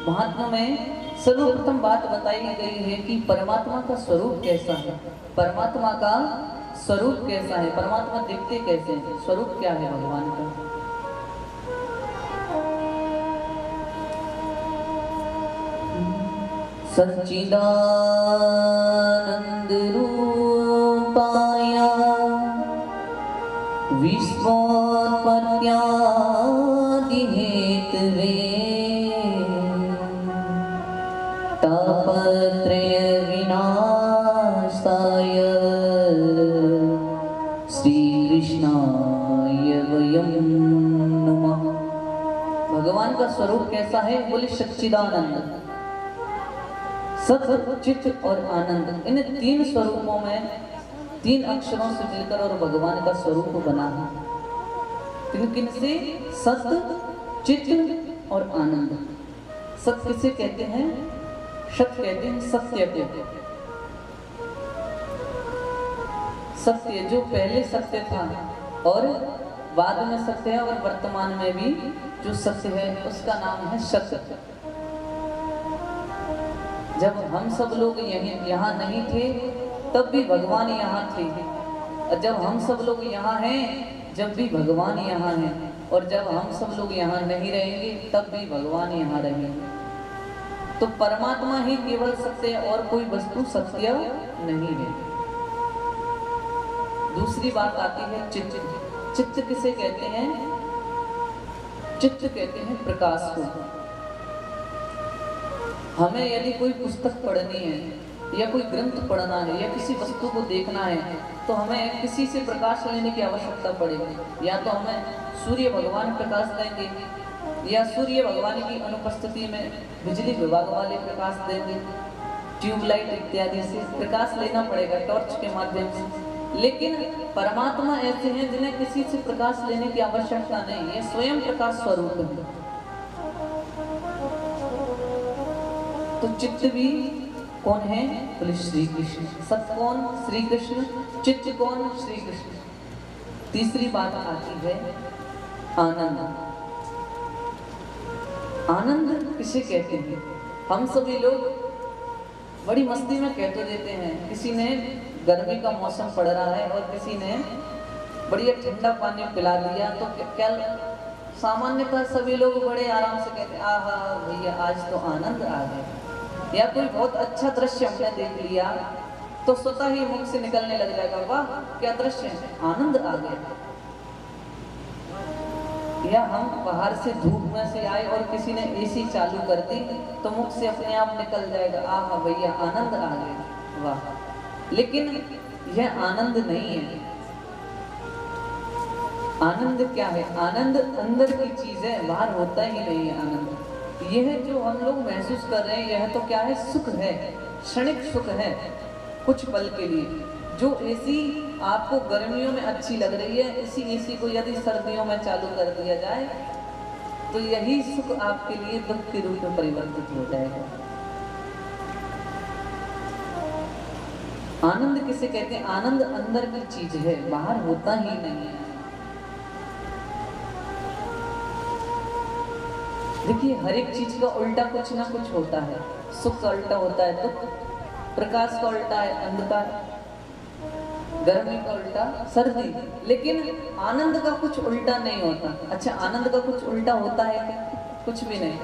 महात्मा में सर्वप्रथम बात बताई गई है कि परमात्मा का स्वरूप कैसा है। परमात्मा का स्वरूप कैसा है, परमात्मा दिखते कैसे हैं, स्वरूप क्या है भगवान का। सच्चिदानंद रूपाय विश्वोत्पत्त्यादि हेतवे तापत्रय विनाशाय श्री कृष्णाय वयं नमः। भगवान का स्वरूप कैसा है, बोले सच्चिदानंद। सत, चित और आनंद, इन तीन स्वरूपों में तीन अक्षरों से मिलकर और भगवान का स्वरूप बना है। किन किन से? सत, चित और आनंद। सत किसे कहते हैं? सत कहते हैं सत्य को। सत्य जो पहले सत्य था और बाद में सत्य है और वर्तमान में भी जो सत्य है उसका नाम है सत्य। जब हम सब लोग यहाँ नहीं थे तब भी भगवान यहाँ थे, और जब हम सब लोग यहाँ हैं जब भी भगवान यहाँ हैं, और जब हम सब लोग यहाँ नहीं रहेंगे तब भी भगवान यहाँ रहेंगे। तो परमात्मा ही केवल सत्य है और कोई वस्तु सत्य नहीं है। दूसरी बात आती है चित्त। चित्त किसे कहते हैं? चित्त कहते हैं प्रकाश को। हमें यदि कोई पुस्तक पढ़नी है या कोई ग्रंथ पढ़ना है या किसी वस्तु को देखना है तो हमें किसी से प्रकाश लेने की आवश्यकता पड़ेगी। या तो हमें सूर्य भगवान प्रकाश देंगे या सूर्य भगवान की अनुपस्थिति में बिजली विभाग वाले प्रकाश देंगे, ट्यूबलाइट इत्यादि से प्रकाश लेना पड़ेगा, टॉर्च के माध्यम से। लेकिन परमात्मा ऐसे हैं जिन्हें किसी से प्रकाश लेने की आवश्यकता नहीं है, स्वयं प्रकाश स्वरूप है। तो चित्त भी कौन है? बोले श्री कृष्ण। सत कौन? श्री कृष्ण। चित्त कौन? श्री कृष्ण। तीसरी बात आती है आनंद। आनंद किसे कहते हैं? हम सभी लोग बड़ी मस्ती में कह तो देते हैं। किसी ने गर्मी का मौसम पड़ रहा है और किसी ने बढ़िया ठंडा पानी पिला दिया तो क्या सामान्यतः सभी लोग बड़े आराम से कहते हैं आहा भैया आज तो आनंद आ गया। या कोई बहुत अच्छा दृश्य हमने देख लिया तो स्वतः ही मुख से निकलने लग जाएगा, वाह क्या दृश्य है, आनंद आ गया। या हम बाहर से धूप में से आए और किसी ने एसी चालू कर दी तो मुख से अपने आप निकल जाएगा, आहा भैया आनंद आ गया, वाह। लेकिन यह आनंद नहीं है। आनंद क्या है? आनंद अंदर की चीज है, बाहर होता ही नहीं है आनंद। यह जो हम लोग महसूस कर रहे हैं यह तो क्या है? सुख है, क्षणिक सुख है, कुछ पल के लिए। जो एसी आपको गर्मियों में अच्छी लग रही है, इसी एसी को यदि सर्दियों में चालू कर दिया जाए तो यही सुख आपके लिए दुख के रूप में परिवर्तित हो जाएगा। आनंद किसे कहते हैं? आनंद अंदर की चीज है, बाहर होता ही नहीं है। देखिए हर एक चीज का उल्टा कुछ ना कुछ होता है। सुख का उल्टा होता है दुख, प्रकाश का उल्टा है अंधकार, गर्मी का उल्टा सर्दी। लेकिन आनंद का कुछ उल्टा नहीं होता। अच्छा आनंद का कुछ उल्टा होता है क्या? कुछ भी नहीं।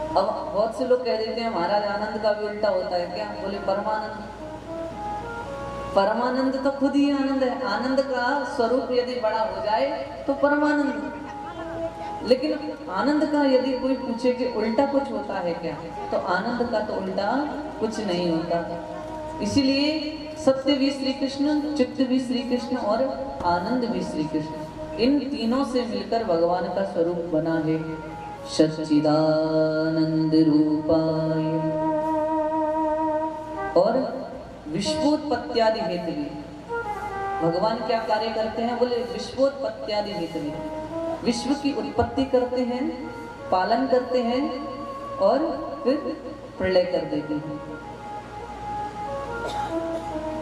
अब बहुत से लोग कह देते हैं महाराज आनंद का भी उल्टा होता है क्या? बोले परमानंद। परमानंद तो खुद ही आनंद है। आनंद का स्वरूप यदि बड़ा हो जाए तो परमानंद। लेकिन आनंद का यदि कोई पूछे कि उल्टा कुछ होता है क्या, तो आनंद का तो उल्टा कुछ नहीं होता। इसीलिए सत्य भी श्री कृष्ण, चित्त भी श्री कृष्ण और आनंद भी श्री कृष्ण। इन तीनों से मिलकर भगवान का स्वरूप बना है सच्चिदानंद रूपाय। और विश्वोत्पत्त्यादि हेतवे। भगवान क्या कार्य करते हैं? बोले विश्वोत्पत्त्यादि हेतवे। विश्व की उत्पत्ति करते हैं, पालन करते हैं और फिर प्रलय कर देते हैं।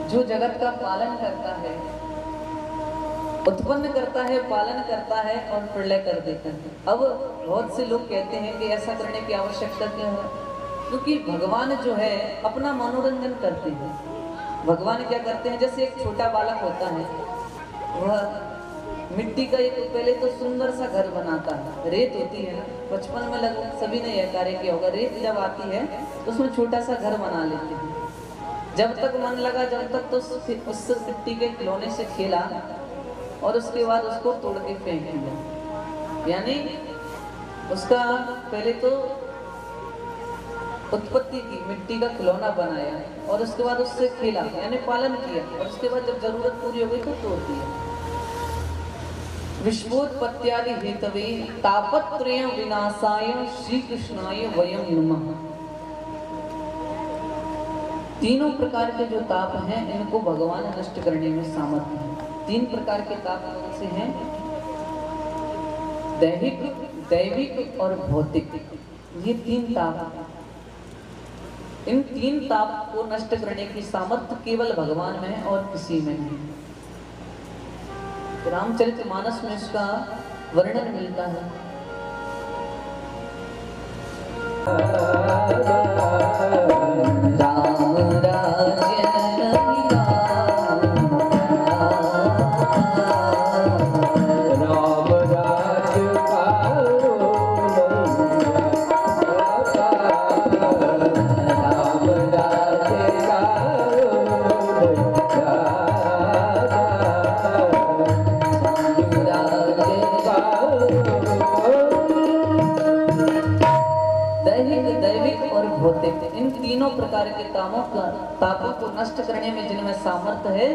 जो जगत का पालन करता है उत्पन्न करता है, पालन करता है और प्रलय कर देता है। अब बहुत से लोग कहते हैं कि ऐसा करने की आवश्यकता क्यों है, क्योंकि भगवान जो है अपना मनोरंजन करते हैं। भगवान क्या करते हैं, जैसे एक छोटा बालक होता है, वह मिट्टी का एक पहले तो सुंदर सा घर बनाता है। रेत होती है ना, बचपन में लगभग सभी ने यह कार्य किया होगा। रेत जब आती है तो उसमें छोटा सा घर बना लेते हैं। जब तक मन लगा, जब तक तो उस मिट्टी के खिलौने से खेला और उसके बाद उसको तोड़ के फेंक दिया। यानी उसका पहले तो उत्पत्ति की, मिट्टी का खिलौना बनाया और उसके बाद उससे खेला, यानी पालन किया, और उसके बाद जब जरूरत पूरी हो गई तो तोड़ दिया। विश्वोत्पत्त्यादि हेतवे तापत्रय विनाशाय श्री कृष्णाय वयं नमः। तीनों प्रकार के जो ताप हैं इनको भगवान नष्ट करने में सामर्थ्य है। 3 प्रकार के ताप कौन से हैं? दैहिक, दैविक और भौतिक। ये 3 ताप, इन 3 ताप को नष्ट करने की सामर्थ्य केवल भगवान में है और किसी में नहीं। रामचरितमानस में इसका वर्णन मिलता है। राम राज्य इन तीनों प्रकार के तापों को नष्ट करने में जिनमें सामर्थ्य है,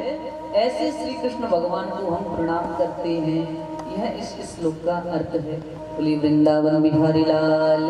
ऐसे श्री कृष्ण भगवान को हम प्रणाम करते हैं। यह इस श्लोक का अर्थ है। बोलिए वृंदावन बिहारी लाल।